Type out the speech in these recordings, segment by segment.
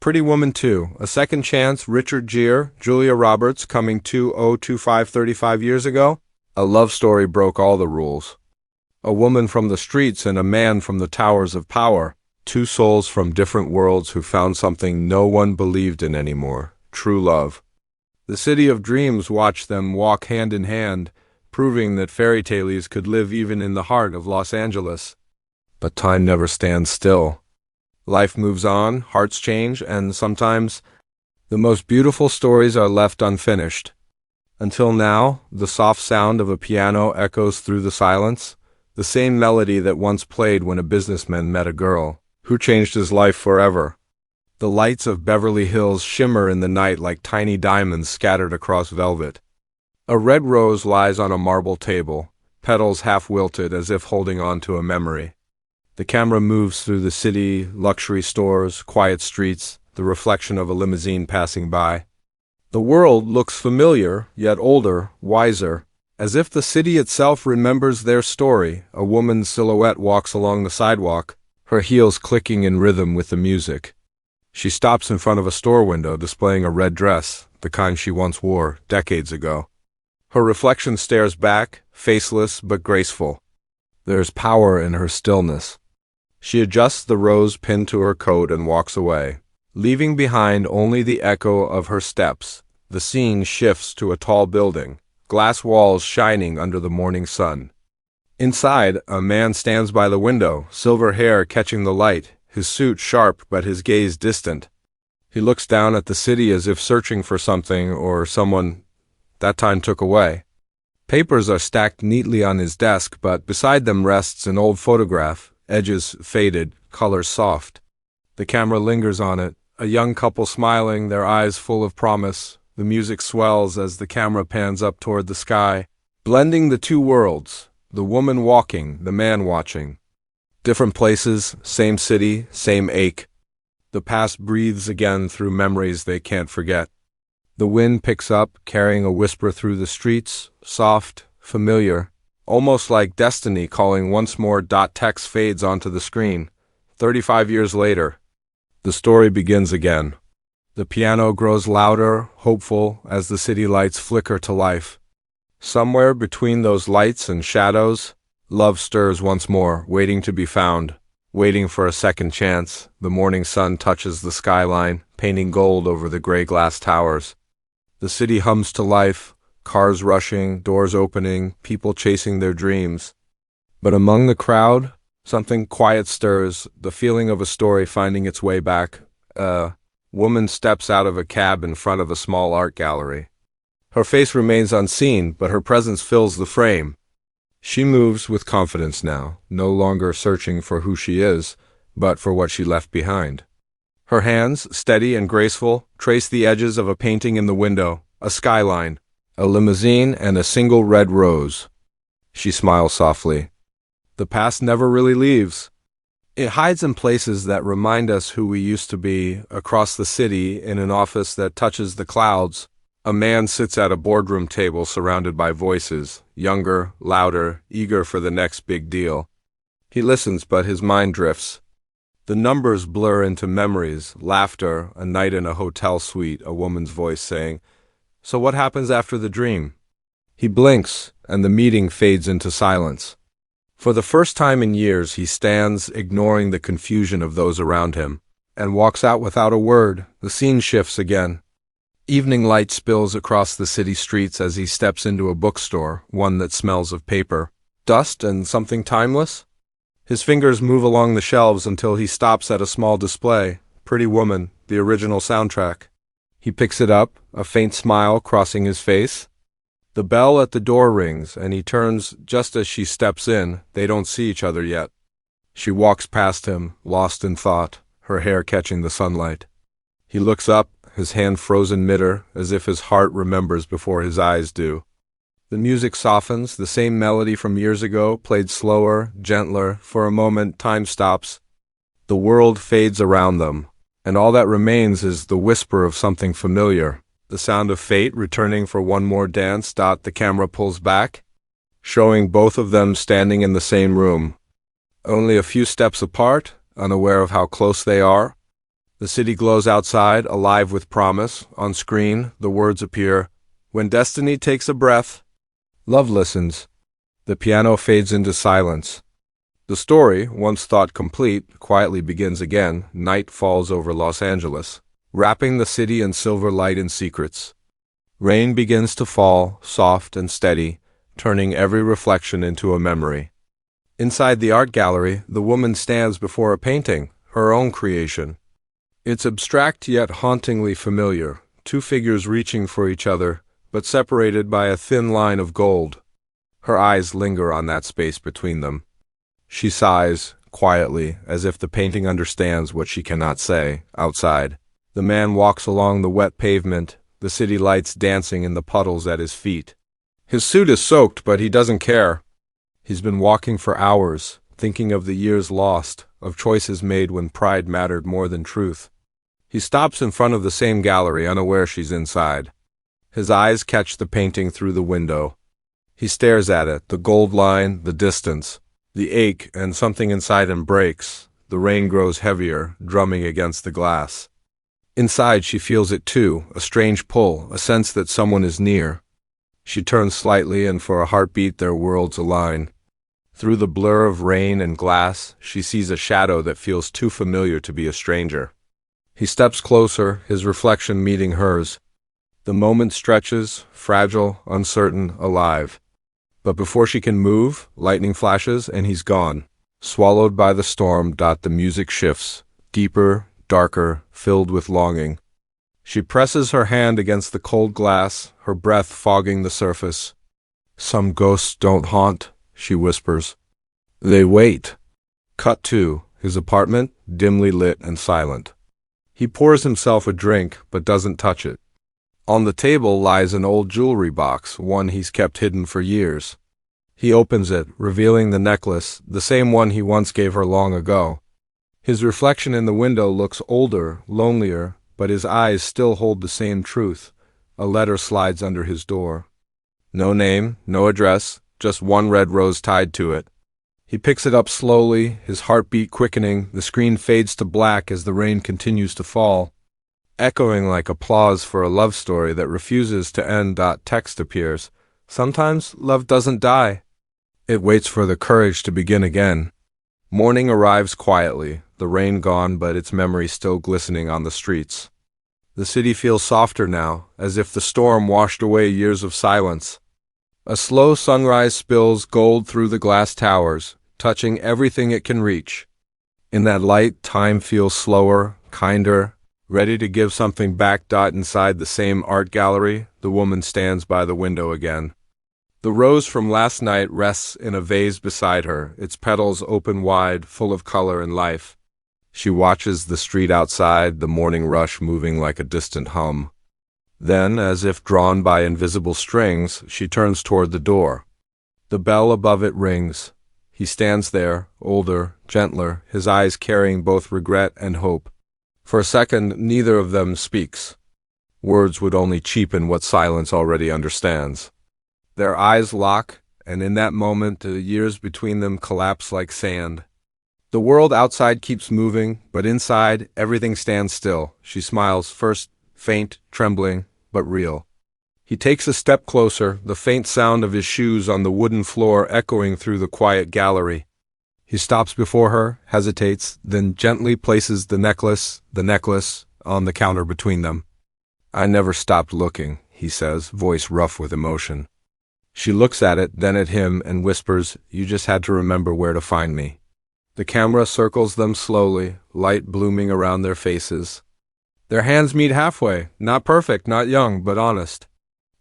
Pretty Woman 2, A Second Chance, Richard Gere, Julia Roberts, coming 2025 years ago. A love story broke all the rules. A woman from the streets and a man from the towers of power. Two souls from different worlds who found something no one believed in anymore. True love. The city of dreams watched them walk hand in hand, proving that fairy tales could live even in the heart of Los Angeles. But time never stands still. Life moves on, hearts change, and sometimes the most beautiful stories are left unfinished. Until now, the soft sound of a piano echoes through the silence, the same melody that once played when a businessman met a girl who changed his life forever. The lights of Beverly Hills shimmer in the night like tiny diamonds scattered across velvet. A red rose lies on a marble table, petals half wilted as if holding on to a memory. The camera moves through the city, luxury stores, quiet streets, the reflection of a limousine passing by. The world looks familiar, yet older, wiser. As if the city itself remembers their story, a woman's silhouette walks along the sidewalk, her heels clicking in rhythm with the music. She stops in front of a store window displaying a red dress, the kind she once wore decades ago. Her reflection stares back, faceless but graceful. There's power in her stillness. She adjusts the rose pinned to her coat and walks away, leaving behind only the echo of her steps. The scene shifts to a tall building, glass walls shining under the morning sun. Inside, a man stands by the window, silver hair catching the light, his suit sharp but his gaze distant. He looks down at the city as if searching for something or someone that time took away. Papers are stacked neatly on his desk, but beside them rests an old photograph, edges faded, colors soft. The camera lingers on it, a young couple smiling, their eyes full of promise. The music swells as the camera pans up toward the sky, blending the two worlds, the woman walking, the man watching. Different places, same city, same ache. The past breathes again through memories they can't forget. The wind picks up, carrying a whisper through the streets, soft, familiar, almost like destiny calling once more. Text fades onto the screen. 35 years later, the story begins again. The piano grows louder, hopeful, as the city lights flicker to life. Somewhere between those lights and shadows, love stirs once more, waiting to be found, waiting for a second chance. The morning sun touches the skyline, painting gold over the gray glass towers. The city hums to life, cars rushing, doors opening, people chasing their dreams. But among the crowd, something quiet stirs, the feeling of a story finding its way back. A woman steps out of a cab in front of a small art gallery. Her face remains unseen, but her presence fills the frame. She moves with confidence now, no longer searching for who she is, but for what she left behind. Her hands, steady and graceful, trace the edges of a painting in the window, a skyline, a limousine, and a single red rose. She smiles softly. The past never really leaves. It hides in places that remind us who we used to be, across the city, in an office that touches the clouds. A man sits at a boardroom table surrounded by voices, younger, louder, eager for the next big deal. He listens, but his mind drifts. The numbers blur into memories, laughter, a night in a hotel suite, a woman's voice saying, "So what happens after the dream?" He blinks, and the meeting fades into silence. For the first time in years, he stands, ignoring the confusion of those around him, and walks out without a word. The scene shifts again. Evening light spills across the city streets as he steps into a bookstore, one that smells of paper, dust, and something timeless. His fingers move along the shelves until he stops at a small display, Pretty Woman, the original soundtrack. He picks it up, a faint smile crossing his face. The bell at the door rings, and he turns just as she steps in. They don't see each other yet. She walks past him, lost in thought, her hair catching the sunlight. He looks up, his hand frozen midair, as if his heart remembers before his eyes do. The music softens, the same melody from years ago, played slower, gentler. For a moment, time stops. The world fades around them, and all that remains is the whisper of something familiar. The sound of fate returning for one more dance. The camera pulls back, showing both of them standing in the same room, only a few steps apart, unaware of how close they are. The city glows outside, alive with promise. On screen, the words appear, "When destiny takes a breath, love listens." The piano fades into silence. The story, once thought complete, quietly begins again. Night falls over Los Angeles, wrapping the city in silver light and secrets. Rain begins to fall, soft and steady, turning every reflection into a memory. Inside the art gallery, the woman stands before a painting, her own creation. It's abstract yet hauntingly familiar, two figures reaching for each other, but separated by a thin line of gold. Her eyes linger on that space between them. She sighs, quietly, as if the painting understands what she cannot say. Outside, the man walks along the wet pavement, the city lights dancing in the puddles at his feet. His suit is soaked, but he doesn't care. He's been walking for hours, thinking of the years lost, of choices made when pride mattered more than truth. He stops in front of the same gallery, unaware she's inside. His eyes catch the painting through the window. He stares at it, the gold line, the distance, the ache, and something inside him breaks. The rain grows heavier, drumming against the glass. Inside she feels it too, a strange pull, a sense that someone is near. She turns slightly, and for a heartbeat their worlds align. Through the blur of rain and glass, she sees a shadow that feels too familiar to be a stranger. He steps closer, his reflection meeting hers. The moment stretches, fragile, uncertain, alive. But before she can move, lightning flashes and he's gone. Swallowed by the storm. The music shifts, deeper, darker, filled with longing. She presses her hand against the cold glass, her breath fogging the surface. "Some ghosts don't haunt," she whispers. "They wait." Cut to his apartment, dimly lit and silent. He pours himself a drink, but doesn't touch it. On the table lies an old jewelry box, one he's kept hidden for years. He opens it, revealing the necklace, the same one he once gave her long ago. His reflection in the window looks older, lonelier, but his eyes still hold the same truth. A letter slides under his door. No name, no address, just one red rose tied to it. He picks it up slowly, his heartbeat quickening. The screen fades to black as the rain continues to fall. Echoing like applause for a love story that refuses to end. Text appears. Sometimes love doesn't die. It waits for the courage to begin again. Morning arrives quietly, the rain gone but its memory still glistening on the streets. The city feels softer now, as if the storm washed away years of silence. A slow sunrise spills gold through the glass towers, touching everything it can reach. In that light, time feels slower, kinder, ready to give something back. Inside the same art gallery, the woman stands by the window again. The rose from last night rests in a vase beside her, its petals open wide, full of color and life. She watches the street outside, the morning rush moving like a distant hum. Then, as if drawn by invisible strings, she turns toward the door. The bell above it rings. He stands there, older, gentler, his eyes carrying both regret and hope. For a second, neither of them speaks. Words would only cheapen what silence already understands. Their eyes lock, and in that moment, the years between them collapse like sand. The world outside keeps moving, but inside, everything stands still. She smiles, first faint, trembling, but real. He takes a step closer, the faint sound of his shoes on the wooden floor echoing through the quiet gallery. He stops before her, hesitates, then gently places the necklace, on the counter between them. "I never stopped looking," he says, voice rough with emotion. She looks at it, then at him, and whispers, "You just had to remember where to find me." The camera circles them slowly, light blooming around their faces. Their hands meet halfway, not perfect, not young, but honest.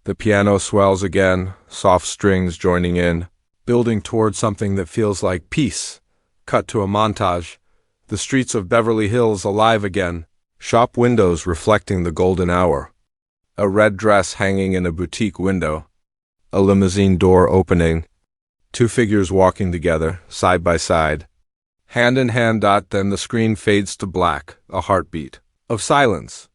The piano swells again, soft strings joining in, building toward something that feels like peace. Cut to a montage. The streets of Beverly Hills alive again, shop windows reflecting the golden hour. A red dress hanging in a boutique window. A limousine door opening. Two figures walking together, side by side. Hand in hand. Then the screen fades to black, a heartbeat of silence.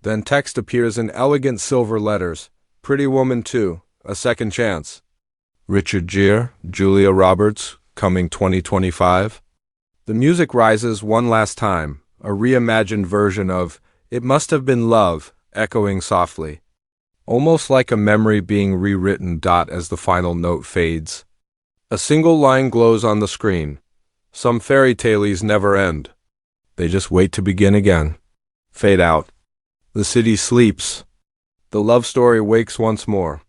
Then text appears in elegant silver letters. "Pretty Woman 2, a second chance. Richard Gere, Julia Roberts, coming 2025. The music rises one last time, a reimagined version of "It Must Have Been Love" echoing softly, almost like a memory being rewritten. As the final note fades, a single line glows on the screen. Some fairy tales never end. They just wait to begin again. Fade out. The city sleeps. The love story wakes once more.